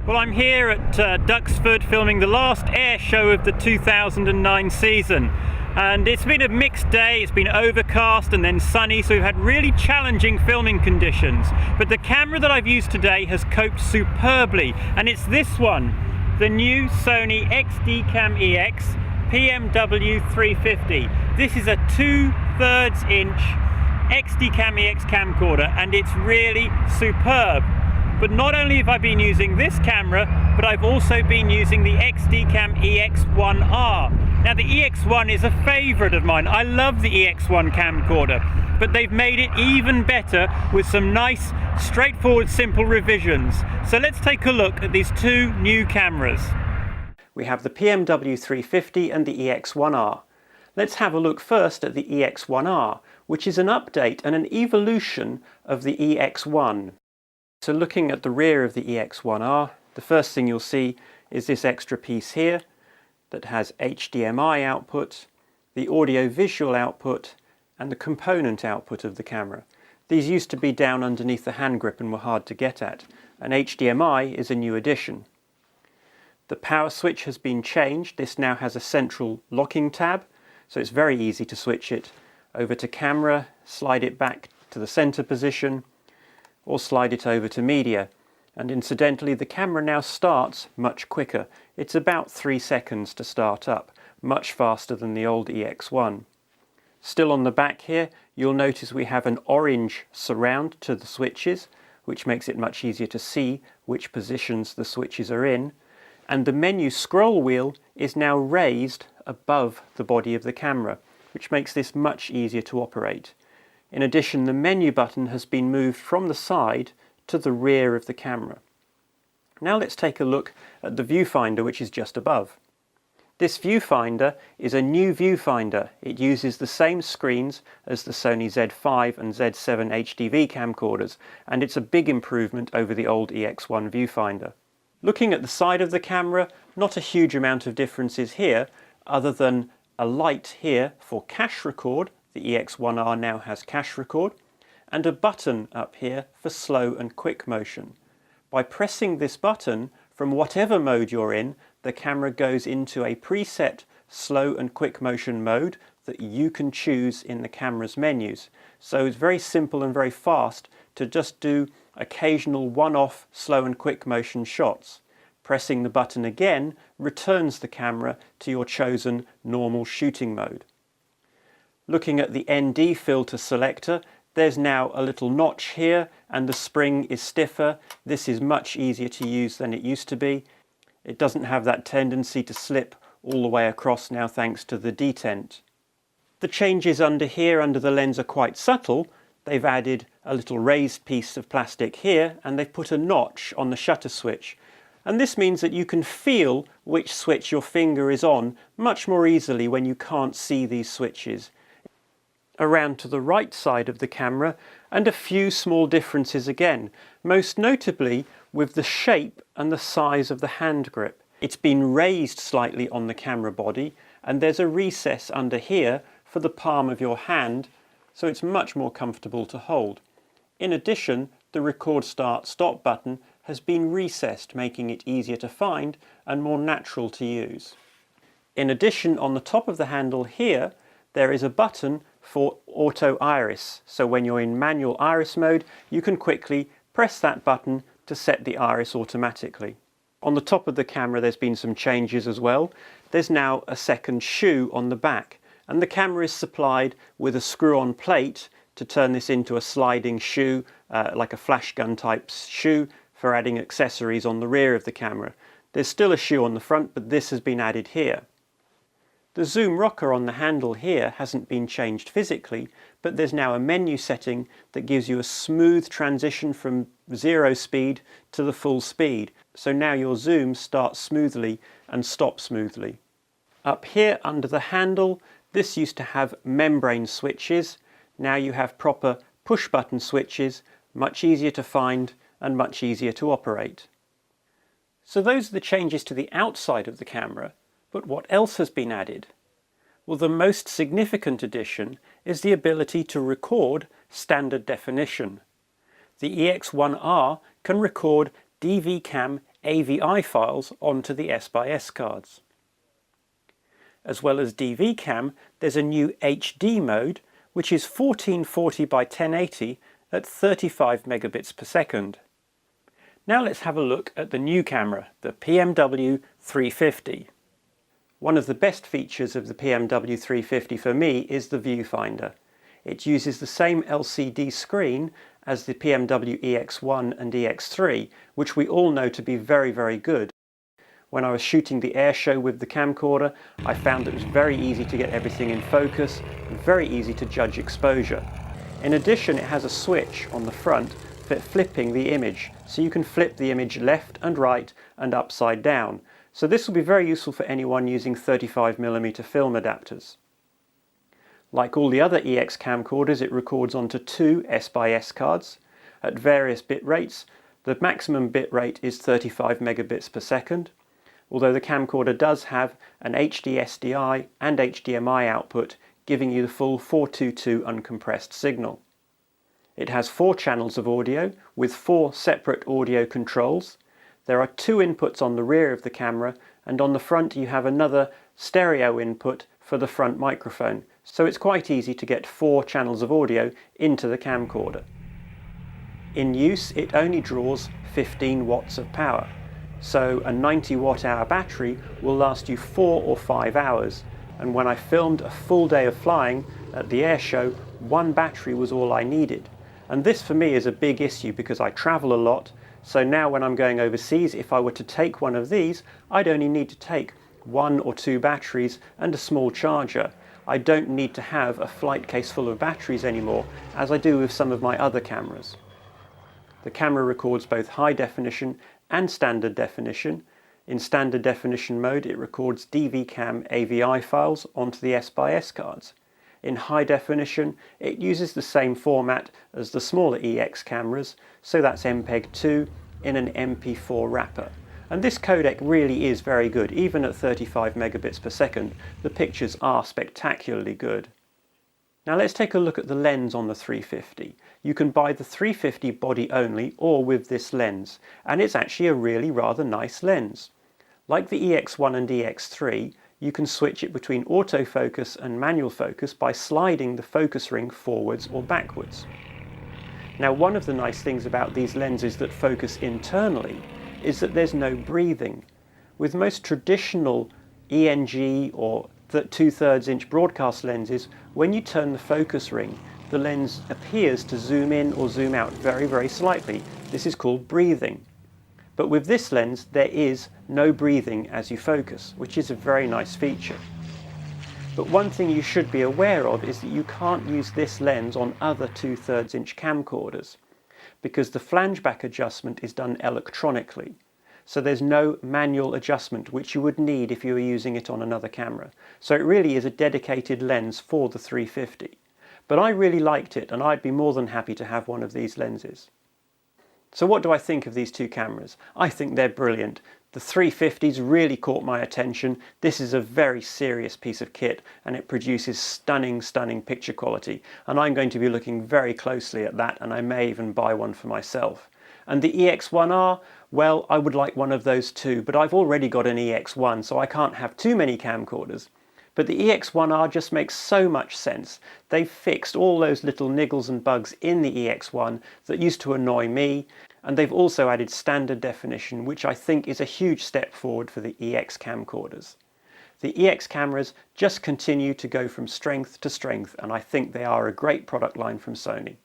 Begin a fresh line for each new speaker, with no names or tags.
Well, I'm here at Duxford filming the last air show of the 2009 season, and it's been a mixed day. It's been overcast and then sunny, so we've had really challenging filming conditions, but the camera that I've used today has coped superbly, and it's this one, the new Sony XDCAM-EX PMW-350. This is a 2/3 inch XDCAM-EX camcorder, and it's really superb. But not only have I been using this camera, but I've also been using the XDCAM-EX1R. Now the EX1 is a favourite of mine. I love the EX1 camcorder, but they've made it even better with some nice, straightforward, simple revisions. So let's take a look at these two new cameras. We have the PMW-350 and the EX1R. Let's have a look first at the EX1R, which is an update and an evolution of the EX1. So looking at the rear of the EX1R, the first thing you'll see is this extra piece here that has HDMI output, the audio-visual output, and the component output of the camera. These used to be down underneath the hand grip and were hard to get at, and HDMI is a new addition. The power switch has been changed. This now has a central locking tab, so it's very easy to switch it over to camera, slide it back to the center position, or slide it over to media. And incidentally, the camera now starts much quicker. It's about 3 seconds to start up, much faster than the old EX1. Still on the back here, you'll notice we have an orange surround to the switches, which makes it much easier to see which positions the switches are in. And the menu scroll wheel is now raised above the body of the camera, which makes this much easier to operate. In addition, the menu button has been moved from the side to the rear of the camera. Now let's take a look at the viewfinder, which is just above. This viewfinder is a new viewfinder. It uses the same screens as the Sony Z5 and Z7 HDV camcorders, and it's a big improvement over the old EX1 viewfinder. Looking at the side of the camera, not a huge amount of differences here, other than a light here for cache record. The EX1R now has cache record, and a button up here for slow and quick motion. By pressing this button, from whatever mode you're in, the camera goes into a preset slow and quick motion mode that you can choose in the camera's menus. So it's very simple and very fast to just do occasional one-off slow and quick motion shots. Pressing the button again returns the camera to your chosen normal shooting mode. Looking at the ND filter selector, there's now a little notch here and the spring is stiffer. This is much easier to use than it used to be. It doesn't have that tendency to slip all the way across now thanks to the detent. The changes under here under the lens are quite subtle. They've added a little raised piece of plastic here and they've put a notch on the shutter switch. And this means that you can feel which switch your finger is on much more easily when you can't see these switches. Around to the right side of the camera, and a few small differences again, most notably with the shape and the size of the hand grip. It's been raised slightly on the camera body, and there's a recess under here for the palm of your hand, so it's much more comfortable to hold. In addition, the record start stop button has been recessed, making it easier to find and more natural to use. In addition, on the top of the handle here, there is a button for auto iris, so when you're in manual iris mode you can quickly press that button to set the iris automatically. On the top of the camera there's been some changes as well. There's now a second shoe on the back, and the camera is supplied with a screw-on plate to turn this into a sliding shoe, like a flash gun type shoe, for adding accessories on the rear of the camera. There's still a shoe on the front, but this has been added here. The zoom rocker on the handle here hasn't been changed physically, but there's now a menu setting that gives you a smooth transition from 0 speed to the full speed. So now your zoom starts smoothly and stops smoothly. Up here under the handle, this used to have membrane switches. Now you have proper push button switches, much easier to find and much easier to operate. So those are the changes to the outside of the camera. But what else has been added? Well, the most significant addition is the ability to record standard definition. The EX1R can record DVCAM AVI files onto the S/S cards. As well as DV cam, there's a new HD mode, which is 1440 by 1080 at 35 megabits per second. Now let's have a look at the new camera, the PMW-350. One of the best features of the PMW-350 for me is the viewfinder. It uses the same LCD screen as the PMW-EX1 and EX3, which we all know to be very, very good. When I was shooting the air show with the camcorder, I found that it was very easy to get everything in focus and very easy to judge exposure. In addition, it has a switch on the front for flipping the image, so you can flip the image left and right and upside down. So this will be very useful for anyone using 35mm film adapters. Like all the other EX camcorders, it records onto two S/S cards at various bit rates. The maximum bit rate is 35 megabits per second, although the camcorder does have an HD SDI and HDMI output, giving you the full 422 uncompressed signal. It has 4 channels of audio with 4 separate audio controls. There are 2 inputs on the rear of the camera, and on the front you have another stereo input for the front microphone, so it's quite easy to get 4 channels of audio into the camcorder. In use, it only draws 15 watts of power, so a 90 watt-hour battery will last you 4 or 5 hours, and when I filmed a full day of flying at the air show, 1 battery was all I needed. And this for me is a big issue because I travel a lot, so now when I'm going overseas, if I were to take one of these, I'd only need to take 1 or 2 batteries and a small charger. I don't need to have a flight case full of batteries anymore, as I do with some of my other cameras. The camera records both high definition and standard definition. In standard definition mode, it records DV cam AVI files onto the S/S cards. In high definition, it uses the same format as the smaller EX cameras, so that's MPEG-2 in an MP4 wrapper. And this codec really is very good. Even at 35 megabits per second, the pictures are spectacularly good. Now let's take a look at the lens on the 350. You can buy the 350 body only or with this lens, and it's actually a really rather nice lens. Like the EX1 and EX3, you can switch it between autofocus and manual focus by sliding the focus ring forwards or backwards. Now, one of the nice things about these lenses that focus internally is that there's no breathing. With most traditional ENG or 2/3 inch broadcast lenses, when you turn the focus ring, the lens appears to zoom in or zoom out very, very slightly. This is called breathing. But with this lens, there is no breathing as you focus, which is a very nice feature. But one thing you should be aware of is that you can't use this lens on other 2/3 inch camcorders, because the flange back adjustment is done electronically. So there's no manual adjustment, which you would need if you were using it on another camera. So it really is a dedicated lens for the 350. But I really liked it, and I'd be more than happy to have one of these lenses. So what do I think of these two cameras? I think they're brilliant. The 350's really caught my attention. This is a very serious piece of kit, and it produces stunning, stunning picture quality. And I'm going to be looking very closely at that, and I may even buy one for myself. And the EX1R, well, I would like one of those too, but I've already got an EX1, so I can't have too many camcorders. But the EX1R just makes so much sense. They've fixed all those little niggles and bugs in the EX1 that used to annoy me, and they've also added standard definition, which I think is a huge step forward for the EX camcorders. The EX cameras just continue to go from strength to strength, and I think they are a great product line from Sony.